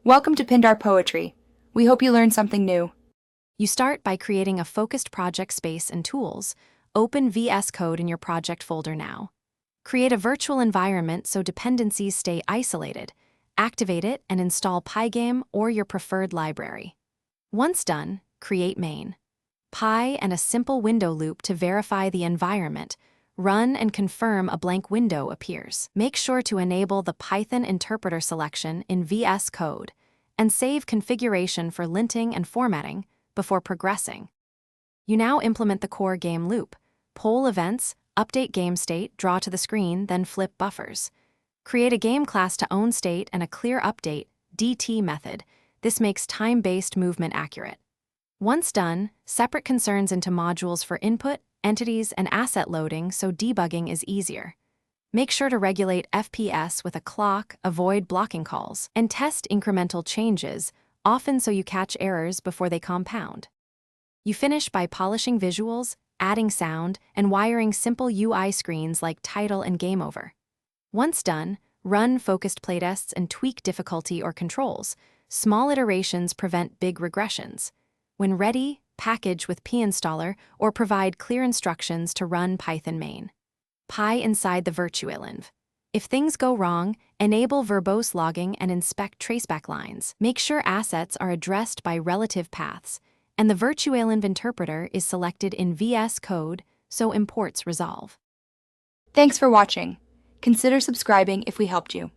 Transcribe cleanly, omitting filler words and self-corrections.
Welcome to Pindar Poetry. We hope you learned something new. You start by creating a focused project space and tools. Open VS Code in your project folder now. Create a virtual environment so dependencies stay isolated. Activate it and install Pygame or your preferred library. Once done, create main. Py and a simple window loop to verify the environment. Run and confirm a blank window appears. Make sure to enable the Python interpreter selection in VS Code and save configuration for linting and formatting before progressing. You now implement the core game loop. Poll events, update game state, draw to the screen, then flip buffers. Create a game class to own state and a clear update DT method. This makes time-based movement accurate. Once done, separate concerns into modules for input, entities, and asset loading so debugging is easier. Make sure to regulate FPS with a clock, avoid blocking calls, and test incremental changes, often so you catch errors before they compound. You finish by polishing visuals, adding sound, and wiring simple UI screens like title and game over. Once done, run focused playtests and tweak difficulty or controls. Small iterations prevent big regressions. When ready, package with pinstaller or provide clear instructions to run Python main. Py inside the virtualenv. If things go wrong, enable verbose logging and inspect traceback lines. Make sure assets are addressed by relative paths, and the virtualenv interpreter is selected in VS Code so imports resolve. Thanks for watching. Consider subscribing if we helped you.